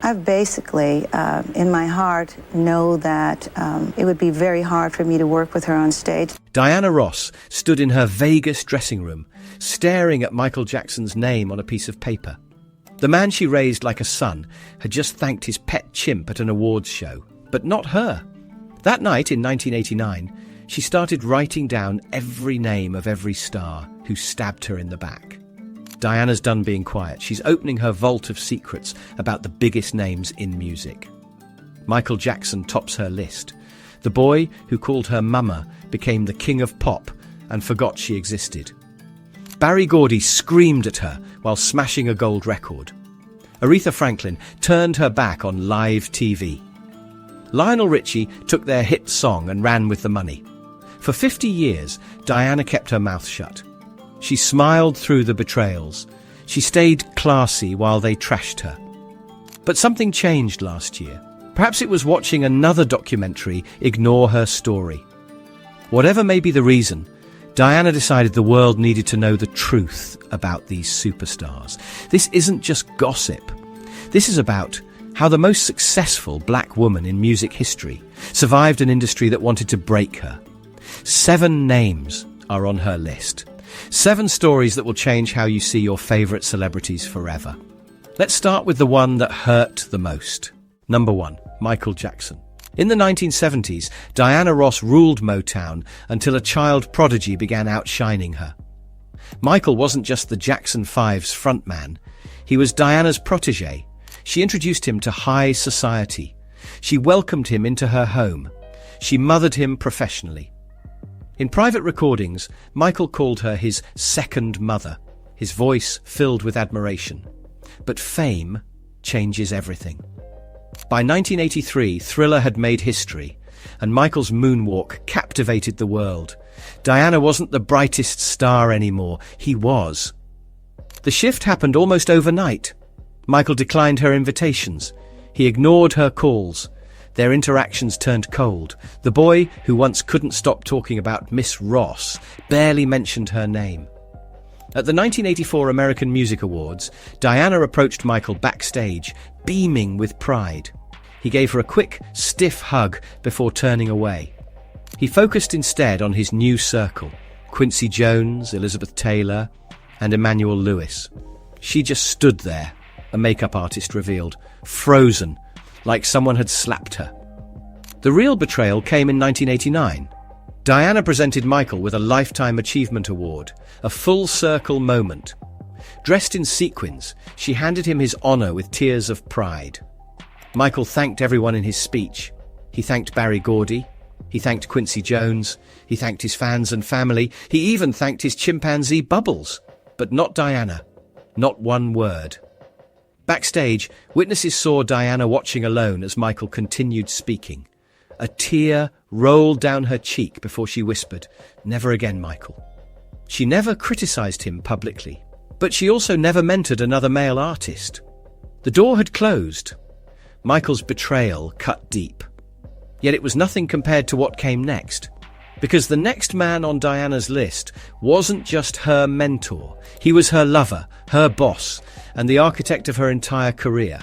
I've basically, in my heart, know that it would be very hard for me to work with her on stage. Diana Ross stood in her Vegas dressing room, staring at Michael Jackson's name on a piece of paper. The man she raised like a son had just thanked his pet chimp at an awards show, but not her. That night in 1989, she started writing down every name of every star who stabbed her in the back. Diana's done being quiet. She's opening her vault of secrets about the biggest names in music. Michael Jackson tops her list. The boy who called her Mama became the king of pop and forgot she existed. Barry Gordy screamed at her while smashing a gold record. Aretha Franklin turned her back on live TV. Lionel Richie took their hit song and ran with the money. For 50 years, Diana kept her mouth shut. She smiled through the betrayals. She stayed classy while they trashed her. But something changed last year. Perhaps it was watching another documentary ignore her story. Whatever may be the reason, Diana decided the world needed to know the truth about these superstars. This isn't just gossip. This is about how the most successful black woman in music history survived an industry that wanted to break her. 7 names are on her list. 7 stories that will change how you see your favourite celebrities forever. Let's start with the one that hurt the most. Number 1, Michael Jackson. In the 1970s, Diana Ross ruled Motown until a child prodigy began outshining her. Michael wasn't just the Jackson 5's frontman. He was Diana's protégé. She introduced him to high society. She welcomed him into her home. She mothered him professionally. In private recordings, Michael called her his second mother, his voice filled with admiration. But fame changes everything. By 1983, Thriller had made history, and Michael's moonwalk captivated the world. Diana wasn't the brightest star anymore. He was. The shift happened almost overnight. Michael declined her invitations. He ignored her calls. Their interactions turned cold. The boy, who once couldn't stop talking about Miss Ross, barely mentioned her name. At the 1984 American Music Awards, Diana approached Michael backstage, beaming with pride. He gave her a quick, stiff hug before turning away. He focused instead on his new circle, Quincy Jones, Elizabeth Taylor, and Emmanuel Lewis. She just stood there, a makeup artist revealed, frozen, like someone had slapped her. The real betrayal came in 1989. Diana presented Michael with a Lifetime Achievement Award, a full-circle moment. Dressed in sequins, she handed him his honor with tears of pride. Michael thanked everyone in his speech. He thanked Barry Gordy. He thanked Quincy Jones. He thanked his fans and family. He even thanked his chimpanzee Bubbles. But not Diana. Not one word. Backstage, witnesses saw Diana watching alone as Michael continued speaking. A tear rolled down her cheek before she whispered, "Never again, Michael." She never criticized him publicly, but she also never mentored another male artist. The door had closed. Michael's betrayal cut deep. Yet it was nothing compared to what came next. Because the next man on Diana's list wasn't just her mentor. He was her lover, her boss, and the architect of her entire career.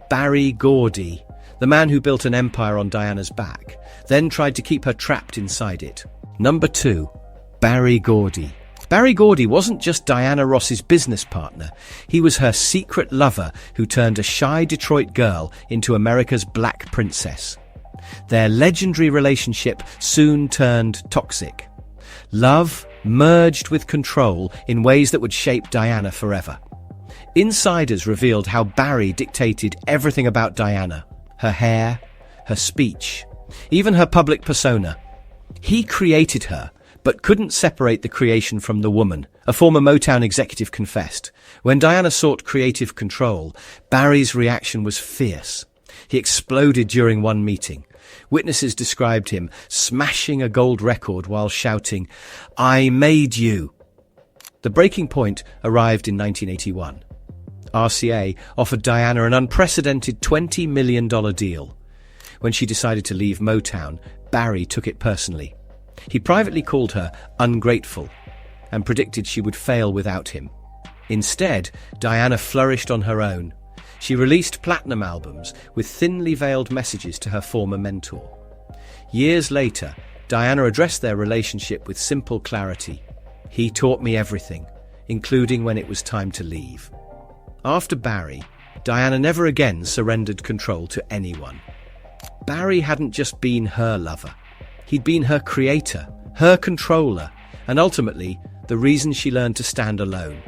Barry Gordy, the man who built an empire on Diana's back, then tried to keep her trapped inside it. Number 2, Barry Gordy. Barry Gordy wasn't just Diana Ross's business partner. He was her secret lover who turned a shy Detroit girl into America's Black Princess. Their legendary relationship soon turned toxic. Love merged with control in ways that would shape Diana forever. Insiders revealed how Barry dictated everything about Diana. Her hair, her speech, even her public persona. He created her, but couldn't separate the creation from the woman, a former Motown executive confessed. When Diana sought creative control, Barry's reaction was fierce. He exploded during one meeting. Witnesses described him smashing a gold record while shouting, "I made you." The breaking point arrived in 1981. RCA offered Diana an unprecedented $20 million deal. When she decided to leave Motown, Barry took it personally. He privately called her ungrateful and predicted she would fail without him. Instead, Diana flourished on her own. She released platinum albums with thinly veiled messages to her former mentor. Years later, Diana addressed their relationship with simple clarity. He taught me everything, including when it was time to leave. After Barry, Diana never again surrendered control to anyone. Barry hadn't just been her lover. He'd been her creator, her controller, and ultimately, the reason she learned to stand alone.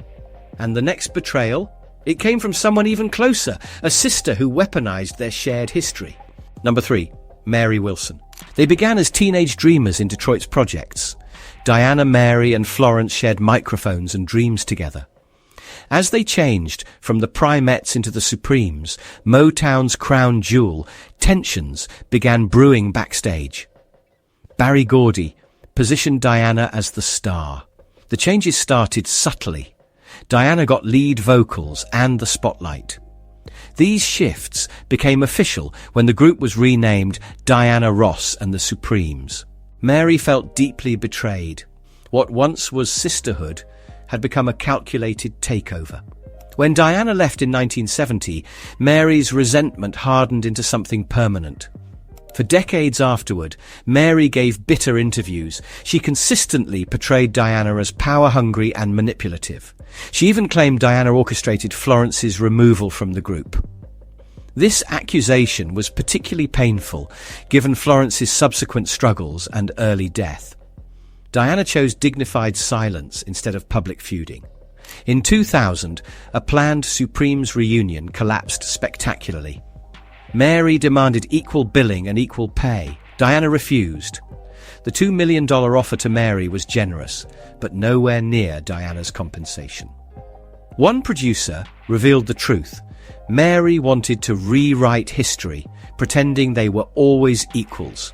And the next betrayal? It came from someone even closer, a sister who weaponized their shared history. Number 3, Mary Wilson. They began as teenage dreamers in Detroit's projects. Diana, Mary, and Florence shared microphones and dreams together. As they changed from the Primettes into the Supremes, Motown's crown jewel, tensions began brewing backstage. Barry Gordy positioned Diana as the star. The changes started subtly. Diana got lead vocals and the spotlight. These shifts became official when the group was renamed Diana Ross and the Supremes. Mary felt deeply betrayed. What once was sisterhood had become a calculated takeover. When Diana left in 1970, Mary's resentment hardened into something permanent. For decades afterward, Mary gave bitter interviews. She consistently portrayed Diana as power-hungry and manipulative. She even claimed Diana orchestrated Florence's removal from the group. This accusation was particularly painful, given Florence's subsequent struggles and early death. Diana chose dignified silence instead of public feuding. In 2000, a planned Supremes reunion collapsed spectacularly. Mary demanded equal billing and equal pay. Diana refused. The $2 million offer to Mary was generous, but nowhere near Diana's compensation. One producer revealed the truth. Mary wanted to rewrite history, pretending they were always equals.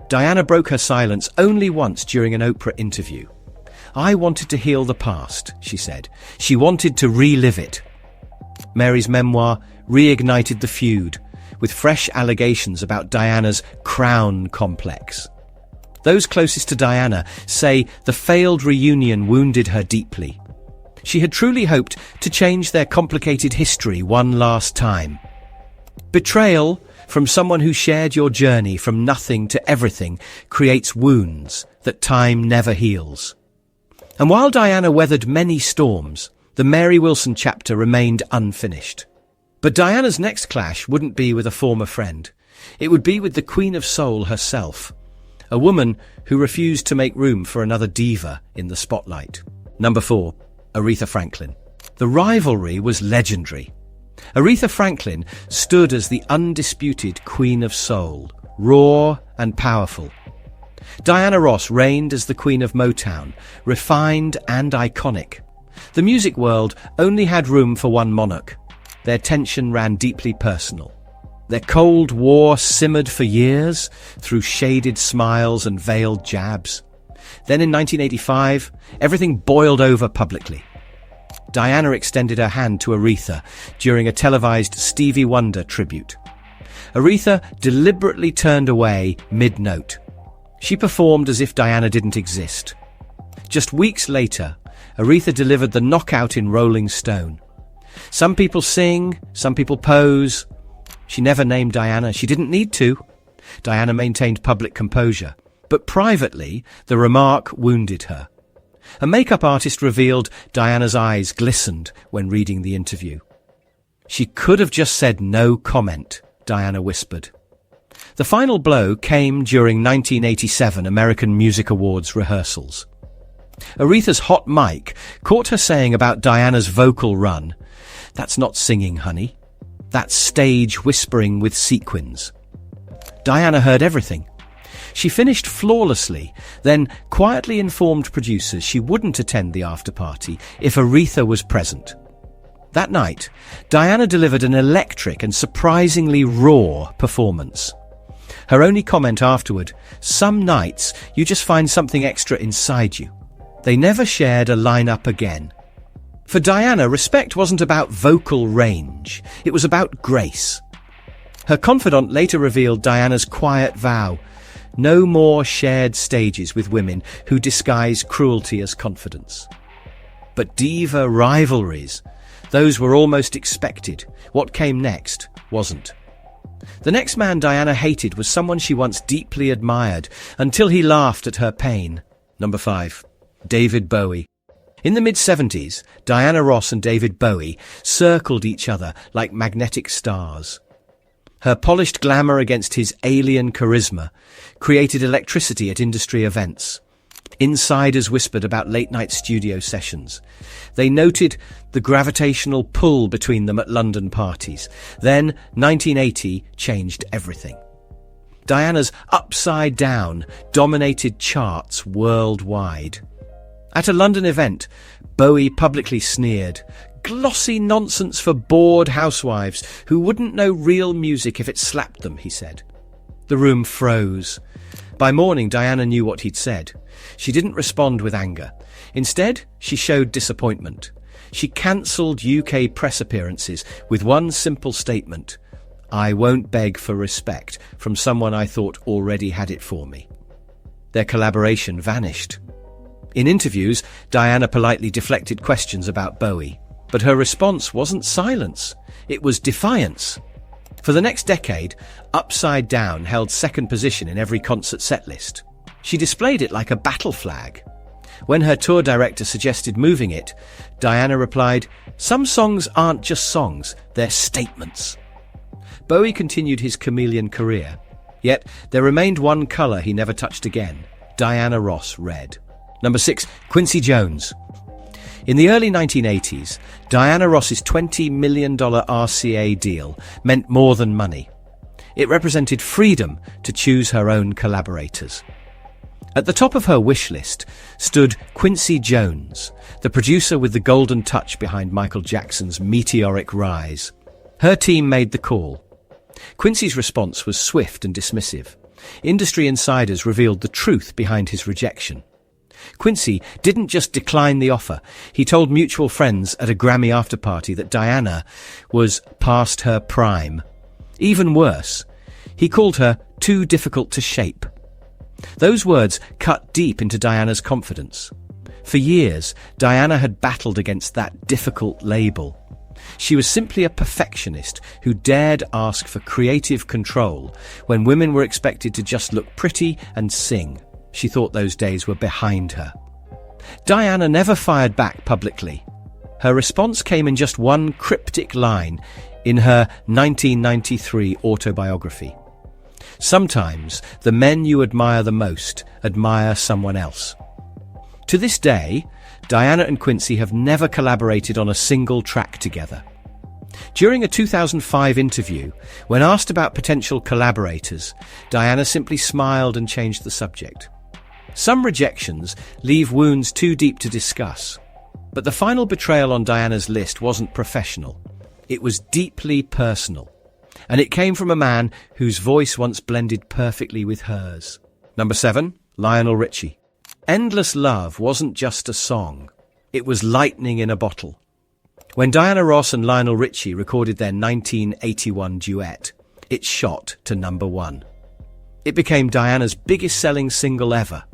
Diana broke her silence only once during an Oprah interview. "I wanted to heal the past," she said. She wanted to relive it. Mary's memoir reignited the feud, with fresh allegations about Diana's crown complex. Those closest to Diana say the failed reunion wounded her deeply. She had truly hoped to change their complicated history one last time. Betrayal from someone who shared your journey from nothing to everything creates wounds that time never heals. And while Diana weathered many storms, the Mary Wilson chapter remained unfinished. But Diana's next clash wouldn't be with a former friend. It would be with the Queen of Soul herself, a woman who refused to make room for another diva in the spotlight. Number 4, Aretha Franklin. The rivalry was legendary. Aretha Franklin stood as the undisputed Queen of Soul, raw and powerful. Diana Ross reigned as the Queen of Motown, refined and iconic. The music world only had room for one monarch. Their tension ran deeply personal. Their Cold War simmered for years through shaded smiles and veiled jabs. Then in 1985, everything boiled over publicly. Diana extended her hand to Aretha during a televised Stevie Wonder tribute. Aretha deliberately turned away mid-note. She performed as if Diana didn't exist. Just weeks later, Aretha delivered the knockout in Rolling Stone. Some people sing, some people pose. She never named Diana. She didn't need to. Diana maintained public composure, but privately, the remark wounded her. A makeup artist revealed Diana's eyes glistened when reading the interview. "She could have just said no comment," Diana whispered. The final blow came during 1987 American Music Awards rehearsals. Aretha's hot mic caught her saying about Diana's vocal run, "That's not singing, honey. That's stage whispering with sequins." Diana heard everything. She finished flawlessly, then quietly informed producers she wouldn't attend the after-party if Aretha was present. That night, Diana delivered an electric and surprisingly raw performance. Her only comment afterward, "Some nights you just find something extra inside you." They never shared a lineup again. For Diana, respect wasn't about vocal range, it was about grace. Her confidant later revealed Diana's quiet vow: no more shared stages with women who disguise cruelty as confidence. But diva rivalries, Those were almost expected. What came next wasn't. The next man Diana hated was someone she once deeply admired, until he laughed at her pain. Number 5. David Bowie. In the mid-70s, Diana Ross and David Bowie circled each other like magnetic stars. Her polished glamour against his alien charisma created electricity at industry events. Insiders whispered about late-night studio sessions. They noted the gravitational pull between them at London parties. Then, 1980 changed everything. Diana's Upside Down dominated charts worldwide. At a London event, Bowie publicly sneered, "Glossy nonsense for bored housewives who wouldn't know real music if it slapped them," he said. The room froze. By morning, Diana knew what he'd said. She didn't respond with anger. Instead, she showed disappointment. She cancelled UK press appearances with one simple statement: "I won't beg for respect from someone I thought already had it for me." Their collaboration vanished. In interviews, Diana politely deflected questions about Bowie, but her response wasn't silence, it was defiance. For the next decade, Upside Down held second position in every concert setlist. She displayed it like a battle flag. When her tour director suggested moving it, Diana replied, "Some songs aren't just songs, they're statements." Bowie continued his chameleon career, yet there remained one colour he never touched again: Diana Ross red. Number 6. Quincy Jones. In the early 1980s, Diana Ross's $20 million RCA deal meant more than money. It represented freedom to choose her own collaborators. At the top of her wish list stood Quincy Jones, the producer with the golden touch behind Michael Jackson's meteoric rise. Her team made the call. Quincy's response was swift and dismissive. Industry insiders revealed the truth behind his rejection. Quincy didn't just decline the offer. He told mutual friends at a Grammy after-party that Diana was past her prime. Even worse, he called her too difficult to shape. Those words cut deep into Diana's confidence. For years, Diana had battled against that difficult label. She was simply a perfectionist who dared ask for creative control when women were expected to just look pretty and sing. She thought those days were behind her. Diana never fired back publicly. Her response came in just one cryptic line in her 1993 autobiography. "Sometimes the men you admire the most admire someone else." To this day, Diana and Quincy have never collaborated on a single track together. During a 2005 interview, when asked about potential collaborators, Diana simply smiled and changed the subject. Some rejections leave wounds too deep to discuss, but the final betrayal on Diana's list wasn't professional. It was deeply personal, and it came from a man whose voice once blended perfectly with hers. Number 7. Lionel Richie. Endless Love wasn't just a song. It was lightning in a bottle. When Diana Ross and Lionel Richie recorded their 1981 duet, it shot to number 1. It became Diana's biggest-selling single ever.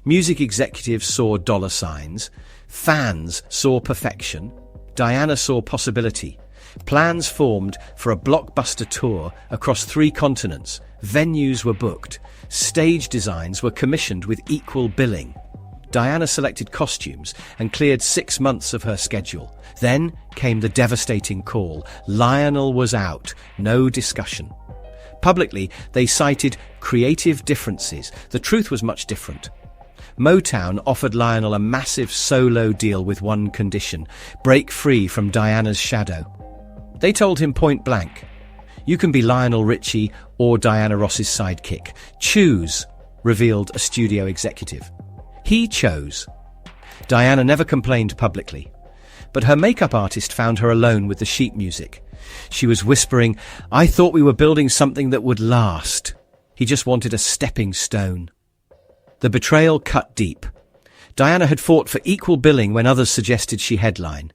Music executives saw dollar signs, fans saw perfection, Diana saw possibility. Plans formed for a blockbuster tour across 3 continents, venues were booked, stage designs were commissioned with equal billing. Diana selected costumes and cleared 6 months of her schedule. Then came the devastating call: Lionel was out, no discussion. Publicly, they cited creative differences. The truth was much different. Motown offered Lionel a massive solo deal with one condition: break free from Diana's shadow. They told him point blank, "You can be Lionel Richie or Diana Ross's sidekick. Choose," revealed a studio executive. He chose. Diana never complained publicly, but her makeup artist found her alone with the sheet music. She was whispering, "I thought we were building something that would last." He just wanted a stepping stone. The betrayal cut deep. Diana had fought for equal billing when others suggested she headline.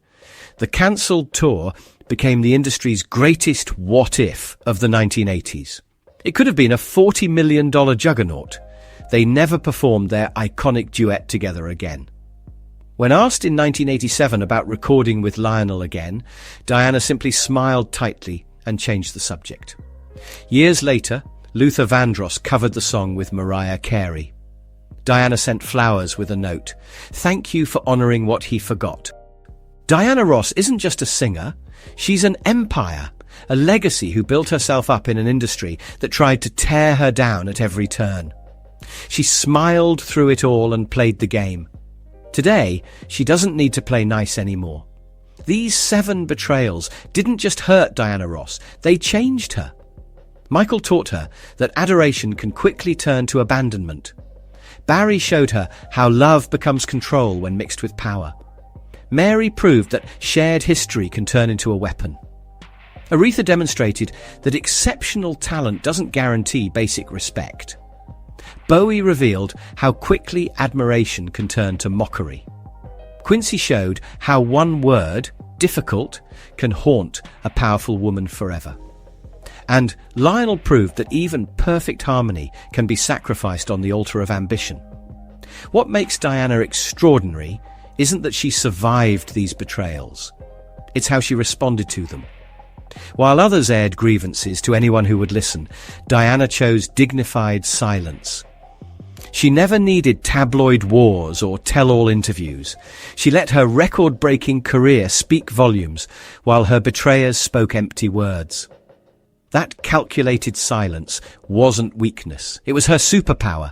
The cancelled tour became the industry's greatest what-if of the 1980s. It could have been a $40 million juggernaut. They never performed their iconic duet together again. When asked in 1987 about recording with Lionel again, Diana simply smiled tightly and changed the subject. Years later, Luther Vandross covered the song with Mariah Carey. Diana sent flowers with a note, "Thank you for honouring what he forgot." Diana Ross isn't just a singer, she's an empire, a legacy who built herself up in an industry that tried to tear her down at every turn. She smiled through it all and played the game. Today, she doesn't need to play nice anymore. These 7 betrayals didn't just hurt Diana Ross, they changed her. Michael taught her that adoration can quickly turn to abandonment. Barry showed her how love becomes control when mixed with power. Mary proved that shared history can turn into a weapon. Aretha demonstrated that exceptional talent doesn't guarantee basic respect. Bowie revealed how quickly admiration can turn to mockery. Quincy showed how one word, difficult, can haunt a powerful woman forever. And Lionel proved that even perfect harmony can be sacrificed on the altar of ambition. What makes Diana extraordinary isn't that she survived these betrayals. It's how she responded to them. While others aired grievances to anyone who would listen, Diana chose dignified silence. She never needed tabloid wars or tell-all interviews. She let her record-breaking career speak volumes, while her betrayers spoke empty words. That calculated silence wasn't weakness. It was her superpower.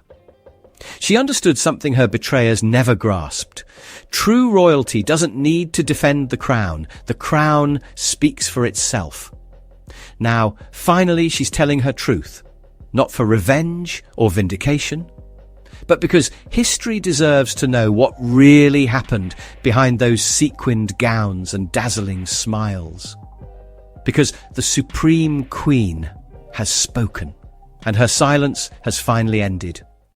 She understood something her betrayers never grasped. True royalty doesn't need to defend the crown. The crown speaks for itself. Now, finally, she's telling her truth. Not for revenge or vindication, but because history deserves to know what really happened behind those sequined gowns and dazzling smiles. Because the Supreme Queen has spoken, and her silence has finally ended.